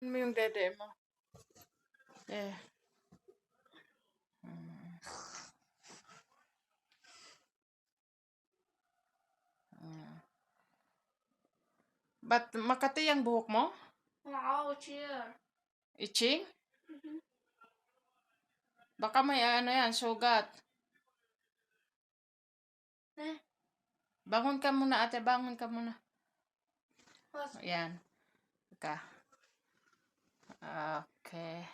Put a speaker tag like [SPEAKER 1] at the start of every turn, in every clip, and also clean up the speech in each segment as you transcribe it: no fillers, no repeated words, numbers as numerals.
[SPEAKER 1] mo yung dede mo. Eh. Ba't Makati ang buhok mo?
[SPEAKER 2] Ouch, yeah.
[SPEAKER 1] Itching? Baka may ano yan, sugat. Bangon ka muna, ate. Bangon ka muna. Ayan. Teka. Okay.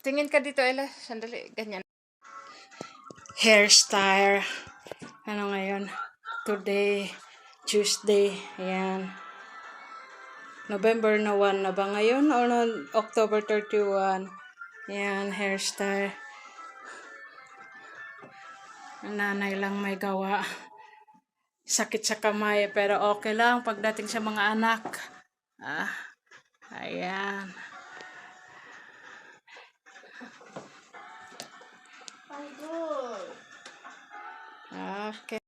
[SPEAKER 1] Tingin ka dito, Ella. Sandali. Ganyan. Hairstyle. Ano ngayon? Today, Tuesday. Ayan. November na 1 na ba ngayon? O no, October 31. Ayan, hairstyle. Ang nanay lang may gawa. Sakit sa kamay, pero okay lang pagdating sa mga anak. Ayan.
[SPEAKER 2] I'm good.
[SPEAKER 1] Okay.